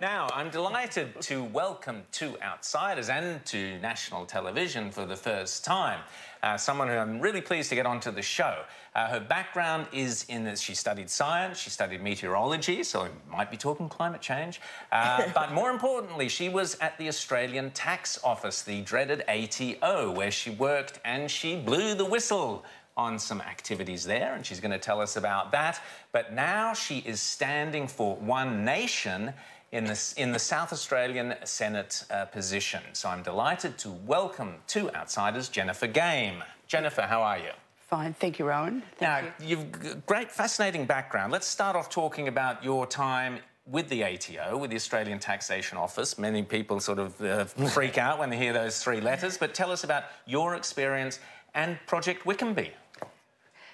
Now, I'm delighted to welcome two outsiders and to national television for the first time. Someone who I'm really pleased to get onto the show. Her background is in that she studied science, she studied meteorology, so we might be talking climate change. But more importantly, she was at the Australian Tax Office, the dreaded ATO, where she worked and she blew the whistle on some activities there, and she's going to tell us about that. But now she is standing for One Nation in the South Australian Senate position. So I'm delighted to welcome two outsiders, Jennifer Game. Jennifer, how are you? Fine, thank you, Rowan. Thank you. You've a great, fascinating background. Let's start off talking about your time with the ATO, with the Australian Taxation Office. Many people sort of freak out when they hear those three letters, but tell us about your experience and Project Wickenby.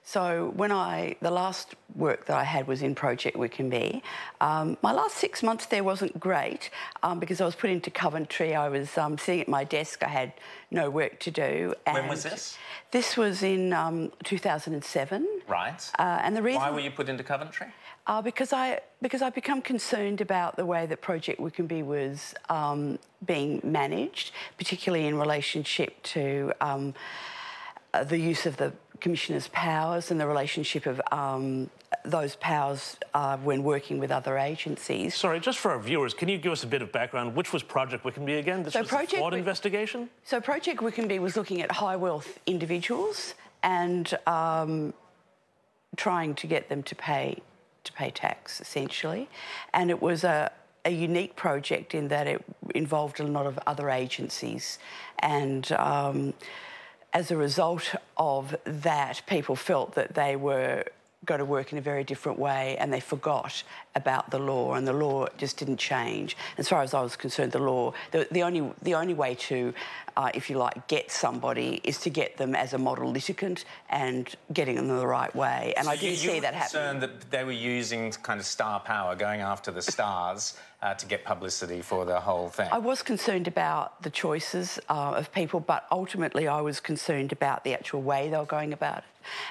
So the last work that I had was in Project Wickenby. My last 6 months there wasn't great because I was put into Coventry. I was sitting at my desk. I had no work to do. And when was this? This was in 2007. Right. And the reason... Why were you put into Coventry? Because I've become concerned about the way that Project Wickenby was being managed, particularly in relationship to the use of the Commissioner's powers and the relationship of those powers when working with other agencies. Sorry, just for our viewers, can you give us a bit of background? Which was Project Wickenby again? This was a fraud investigation? So Project Wickenby was looking at high-wealth individuals and trying to get them to pay tax, essentially. And it was a unique project in that it involved a lot of other agencies, and as a result of that, people felt that they were going to work in a very different way, and they forgot about the law, and the law just didn't change. As far as I was concerned, the law, the only way to, if you like, get somebody is to get them as a model litigant and getting them the right way. And so I didn't see that happen. You were concerned that they were using kind of star power, going after the stars to get publicity for the whole thing. I was concerned about the choices of people, but ultimately I was concerned about the actual way they were going about it.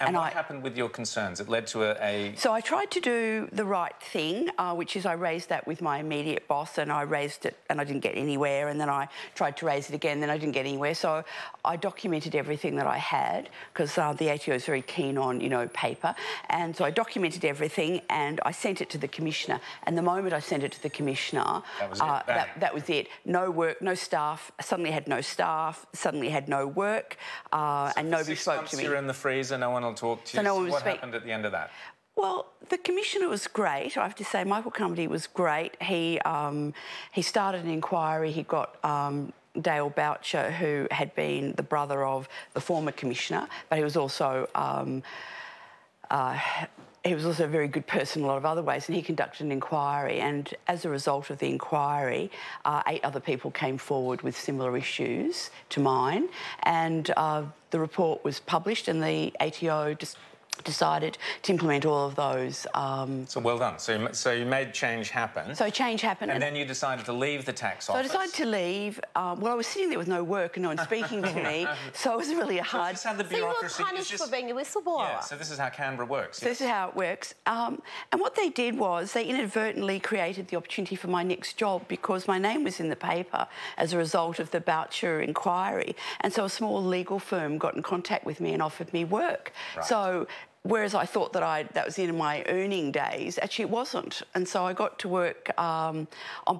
And what happened with your concerns? It led to a... So I tried to do the right thing, which is I raised that with my immediate boss, and I raised it and I didn't get anywhere, and then I tried to raise it again, then I didn't get anywhere. So I documented everything that I had, because the ATO is very keen on, you know, paper. And so I documented everything and I sent it to the Commissioner. And the moment I sent it to the Commissioner, that was it. No work, no staff, suddenly had no staff, suddenly had no work, and nobody spoke to me. You're in the freezer, no one will talk to you. So what happened at the end of that? Well, the Commissioner was great. I have to say, Michael Cumberty was great. He started an inquiry. He got Dale Boucher, who had been the brother of the former Commissioner, but he was also a very good person in a lot of other ways, and he conducted an inquiry. And as a result of the inquiry, 8 other people came forward with similar issues to mine, and the report was published, and the ATO just decided to implement all of those. So well done. So you made change happen. So change happened. And then you decided to leave the tax office. So I decided to leave. Well, I was sitting there with no work and no one speaking to me, so it was really a hard... So the bureaucracy, you were punished for being a whistleblower. Yeah, so this is how Canberra works. So this is how it works. And what they did was they inadvertently created the opportunity for my next job, because my name was in the paper as a result of the Boucher inquiry. And so a small legal firm got in contact with me and offered me work. Right. So whereas I thought that that was the end of my earning days, actually it wasn't. And so I got to work on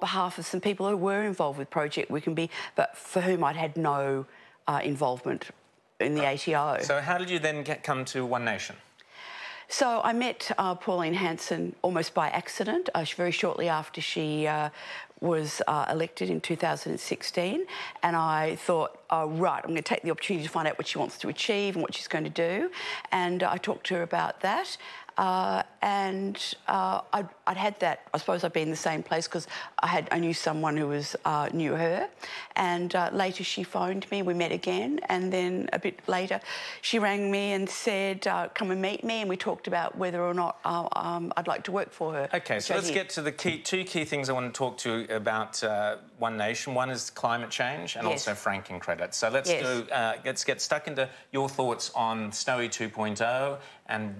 behalf of some people who were involved with Project Wickenby, but for whom I'd had no involvement in the ATO. So how did you then come to One Nation? So I met Pauline Hanson almost by accident, very shortly after she was elected in 2016, and I thought, oh, right, I'm going to take the opportunity to find out what she wants to achieve and what she's going to do, and I talked to her about that. I'd had that, I suppose I'd been in the same place because I knew someone who knew her, and later she phoned me, we met again, and then a bit later she rang me and said, come and meet me, and we talked about whether or not I'd like to work for her. OK, so let's get to the two key things I want to talk to you about One Nation. One is climate change and also franking credits. So let's let's get stuck into your thoughts on Snowy 2.0, and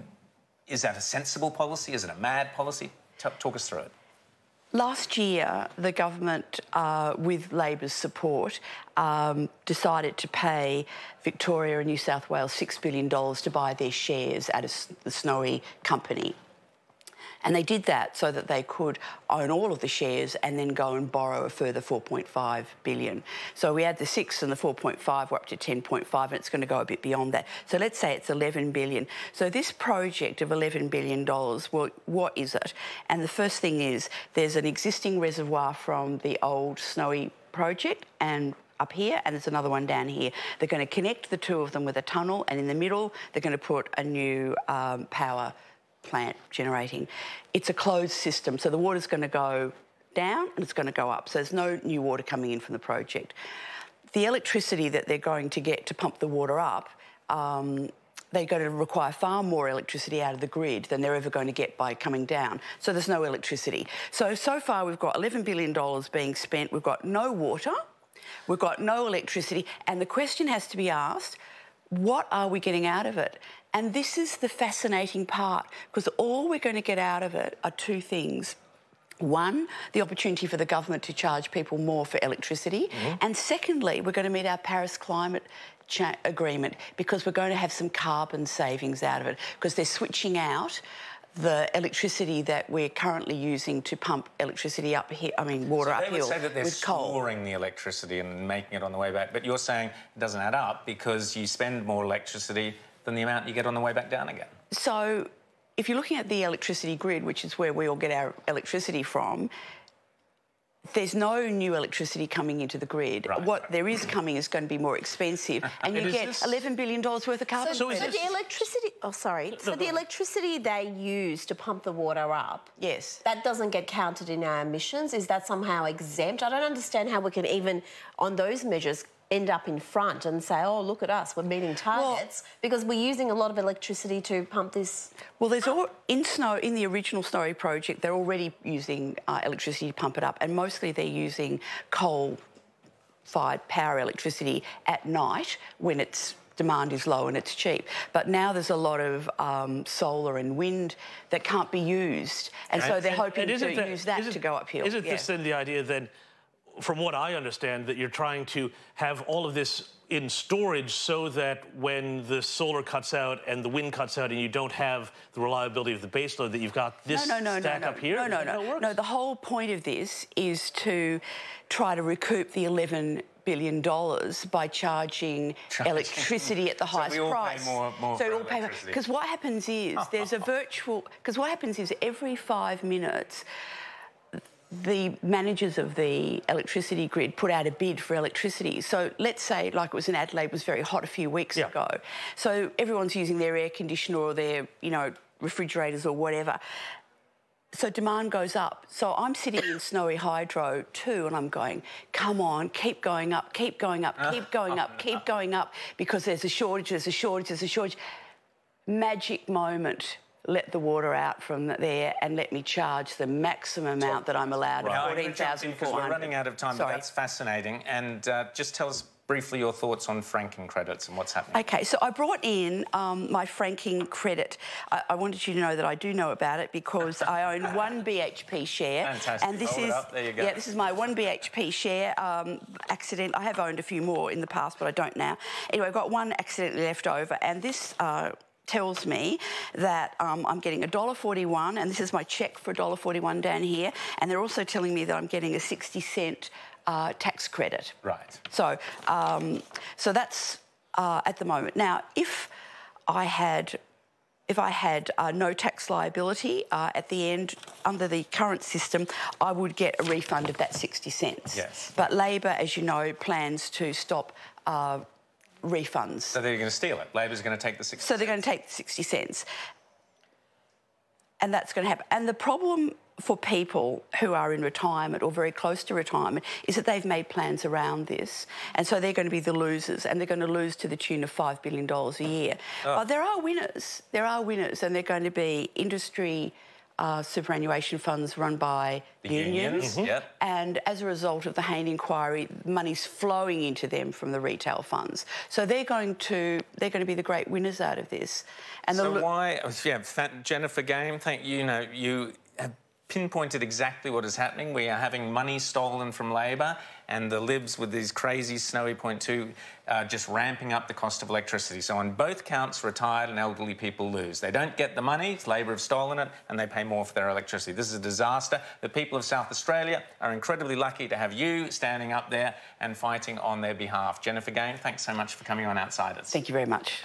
is that a sensible policy? Is it a mad policy? Talk us through it. Last year, the government, with Labor's support, decided to pay Victoria and New South Wales $6 billion to buy their shares out of the Snowy company. And they did that so that they could own all of the shares and then go and borrow a further $4.5 billion. So we add the 6 and the 4.5, we're up to 10.5, and it's going to go a bit beyond that. So let's say it's $11 billion. So this project of $11 billion, well, what is it? And the first thing is there's an existing reservoir from the old Snowy project and up here, and there's another one down here. They're going to connect the two of them with a tunnel, and in the middle, they're going to put a new power plant generating. It's a closed system, so the water's going to go down and it's going to go up. So there's no new water coming in from the project. The electricity that they're going to get to pump the water up, they're going to require far more electricity out of the grid than they're ever going to get by coming down. So there's no electricity. So far we've got $11 billion being spent. We've got no water, we've got no electricity, and the question has to be asked, what are we getting out of it? And this is the fascinating part, because all we're going to get out of it are two things. One, the opportunity for the government to charge people more for electricity. And secondly, we're going to meet our Paris climate agreement, because we're going to have some carbon savings out of it, because they're switching out the electricity that we're currently using to pump electricity up here, water uphill with coal. They would say that they're storing the electricity and making it on the way back, but you're saying it doesn't add up because you spend more electricity than the amount you get on the way back down again. So if you're looking at the electricity grid, which is where we all get our electricity from, there's no new electricity coming into the grid. Right. What there is coming is going to be more expensive, and you get $11 billion worth of carbon So credits. the electricity... Oh, sorry. So the electricity they use to pump the water up... Yes. That doesn't get counted in our emissions? Is that somehow exempt? I don't understand how we can even, on those measures, end up in front and say, oh, look at us, we're meeting targets, because we're using a lot of electricity to pump this. Well, there's in the original Snowy project, they're already using electricity to pump it up, and mostly they're using coal-fired power electricity at night when its demand is low and it's cheap. But now there's a lot of solar and wind that can't be used, and so they're hoping to use that to go uphill. Isn't this then the idea then, from what I understand, that you're trying to have all of this in storage so that when the solar cuts out and the wind cuts out and you don't have the reliability of the baseload, that you've got this stack up here? No, the whole point of this is to try to recoup the $11 billion by charging electricity at the highest price. Pay more so for we all pay more. electricity. Because what happens is every 5 minutes, the managers of the electricity grid put out a bid for electricity. So let's say, like it was in Adelaide, it was very hot a few weeks ago. So everyone's using their air conditioner or their, refrigerators or whatever. So demand goes up. So I'm sitting in Snowy Hydro too, and I'm going, come on, keep going up, keep going up, keep going up, keep going up, because there's a shortage, there's a shortage, there's a shortage. Magic moment. Let the water out from there and let me charge the maximum amount that I'm allowed, $14,400. We're running out of time, but that's fascinating. And just tell us briefly your thoughts on franking credits and what's happening. OK, so I brought in my franking credit. I wanted you to know that I do know about it because I own one BHP share. Fantastic. And this is, there you go. Yeah, this is my one BHP share. Accident. I have owned a few more in the past, but I don't now. Anyway, I've got one accidentally left over, and this tells me that I'm getting $1.41, and this is my cheque for $1.41 down here, and they're also telling me that I'm getting a 60-cent tax credit. Right. So, so that's at the moment. Now, if I had no tax liability at the end, under the current system, I would get a refund of that 60 cents. Yes. But Labor, as you know, plans to stop refunds. So they're going to steal it. Labor's going to take the 60 cents. So they're going to take the 60 cents. And that's going to happen. And the problem for people who are in retirement or very close to retirement is that they've made plans around this. And so they're going to be the losers, and they're going to lose to the tune of $5 billion a year. But there are winners. There are winners, and they're going to be industry superannuation funds run by the unions. Yep. And as a result of the Hayne inquiry, money's flowing into them from the retail funds. So they're going to be the great winners out of this. And so why? Yeah, Jennifer Game, thank you. You have pinpointed exactly what is happening. We are having money stolen from Labor, and the Libs with these crazy snowy point 2 just ramping up the cost of electricity. So on both counts, retired and elderly people lose. They don't get the money, Labor have stolen it, and they pay more for their electricity. This is a disaster. The people of South Australia are incredibly lucky to have you standing up there and fighting on their behalf. Jennifer Gain, thanks so much for coming on Outsiders. Thank you very much.